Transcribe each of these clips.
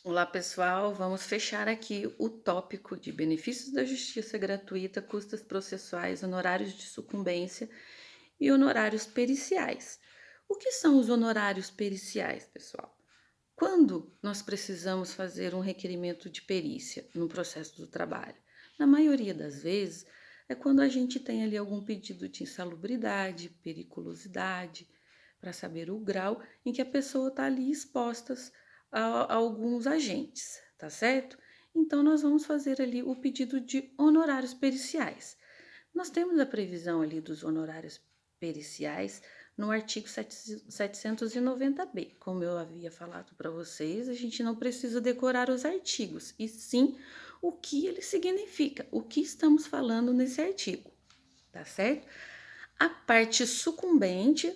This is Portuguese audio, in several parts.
Olá, pessoal. Vamos fechar aqui o tópico de benefícios da justiça gratuita, custas processuais, honorários de sucumbência e honorários periciais. O que são os honorários periciais, pessoal? Quando nós precisamos fazer um requerimento de perícia no processo do trabalho? Na maioria das vezes, é quando a gente tem ali algum pedido de insalubridade, periculosidade, para saber o grau em que a pessoa está ali exposta a alguns agentes, tá certo? Então, nós vamos fazer ali o pedido de honorários periciais. Nós temos a previsão ali dos honorários periciais no artigo 790-B. Como eu havia falado para vocês, a gente não precisa decorar os artigos, e sim o que ele significa, o que estamos falando nesse artigo, tá certo? A parte sucumbente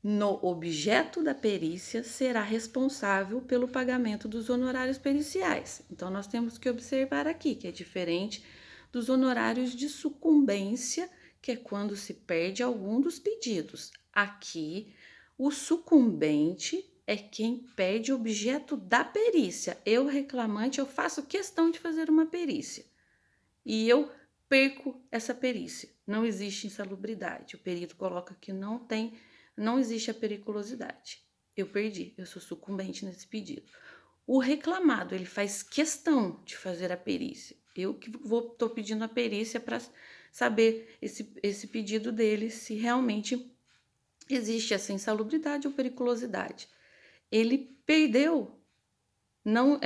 no objeto da perícia será responsável pelo pagamento dos honorários periciais. Então, nós temos que observar aqui que é diferente dos honorários de sucumbência, que é quando se perde algum dos pedidos. Aqui, o sucumbente é quem perde o objeto da perícia. Eu, reclamante, eu faço questão de fazer uma perícia e eu perco essa perícia. Não existe insalubridade. O perito coloca que não existe a periculosidade. Eu perdi, eu sou sucumbente nesse pedido. O reclamado, ele faz questão de fazer a perícia. Eu que estou pedindo a perícia para saber esse pedido dele, se realmente existe essa insalubridade ou periculosidade. Ele perdeu, não,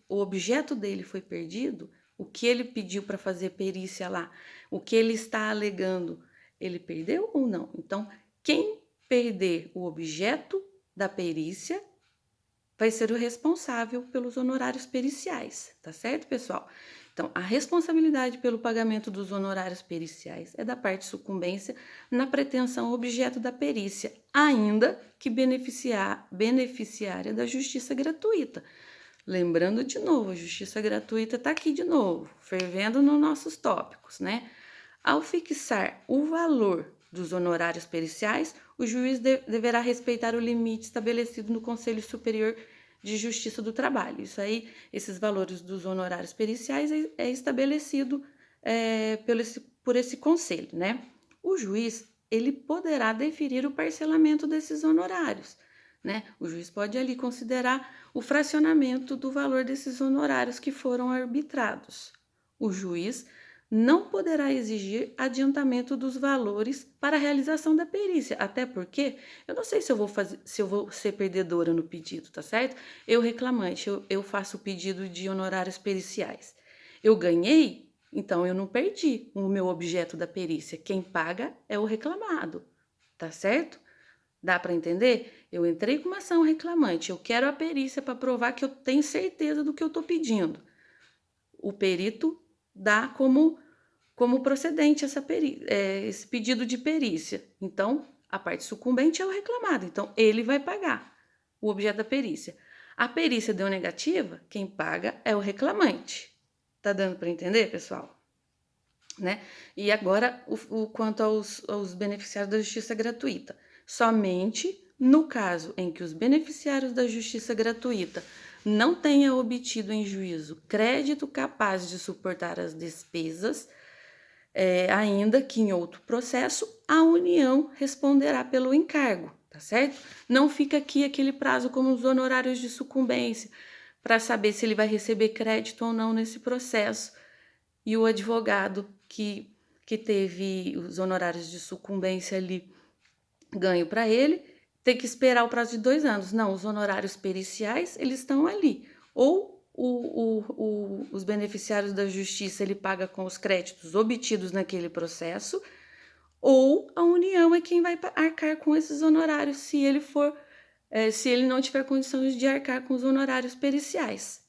o objeto dele foi perdido, o que ele pediu para fazer perícia lá, o que ele está alegando, ele perdeu ou não? Então, quem perder o objeto da perícia vai ser o responsável pelos honorários periciais, tá certo, pessoal? Então, a responsabilidade pelo pagamento dos honorários periciais é da parte sucumbência na pretensão objeto da perícia, ainda que beneficiária da justiça gratuita. Lembrando de novo, a justiça gratuita está aqui de novo, fervendo nos nossos tópicos, né? Ao fixar o valor dos honorários periciais, o juiz deverá respeitar o limite estabelecido no Conselho Superior de Justiça do Trabalho. Isso aí, esses valores dos honorários periciais é estabelecido por esse conselho, né? O juiz, ele poderá deferir o parcelamento desses honorários, né? O juiz pode ali considerar o fracionamento do valor desses honorários que foram arbitrados. O juiz não poderá exigir adiantamento dos valores para a realização da perícia, até porque eu não sei se eu vou ser perdedora no pedido, tá certo? Eu, reclamante, eu faço o pedido de honorários periciais. Eu ganhei, então eu não perdi o meu objeto da perícia. Quem paga é o reclamado, tá certo? Dá para entender? Eu entrei com uma ação reclamante, eu quero a perícia para provar que eu tenho certeza do que eu estou pedindo. O perito dá como procedente esse pedido de perícia. Então, a parte sucumbente é o reclamado, então ele vai pagar o objeto da perícia. A perícia deu negativa, quem paga é o reclamante. Tá dando para entender, pessoal? Né? E agora, quanto aos beneficiários da justiça gratuita. Somente no caso em que os beneficiários da justiça gratuita não tenham obtido em juízo crédito capaz de suportar as despesas, ainda que em outro processo, a União responderá pelo encargo, tá certo? Não fica aqui aquele prazo como os honorários de sucumbência, para saber se ele vai receber crédito ou não nesse processo. E o advogado que teve os honorários de sucumbência ali ganho para ele, tem que esperar o prazo de 2 anos. Não, os honorários periciais, eles estão ali. Ou os beneficiários da justiça, ele paga com os créditos obtidos naquele processo, ou a União é quem vai arcar com esses honorários, se ele não tiver condições de arcar com os honorários periciais.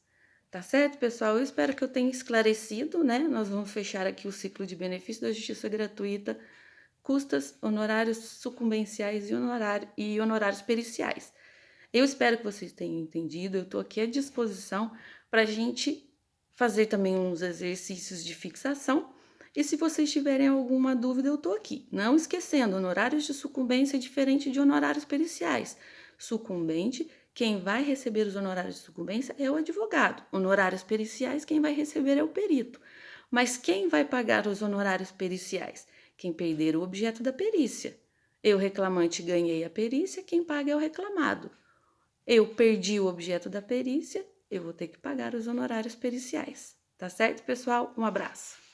Tá certo, pessoal? Eu espero que eu tenha esclarecido, né? Nós vamos fechar aqui o ciclo de benefício da justiça gratuita, custas, honorários sucumbenciais e honorários periciais. Eu espero que vocês tenham entendido. Eu estou aqui à disposição para a gente fazer também uns exercícios de fixação. E se vocês tiverem alguma dúvida, eu estou aqui. Não esquecendo, honorários de sucumbência é diferente de honorários periciais. Sucumbente, quem vai receber os honorários de sucumbência é o advogado. Honorários periciais, quem vai receber é o perito. Mas quem vai pagar os honorários periciais? Quem perder o objeto da perícia. Eu, reclamante, ganhei a perícia, quem paga é o reclamado. Eu perdi o objeto da perícia, eu vou ter que pagar os honorários periciais. Tá certo, pessoal? Um abraço.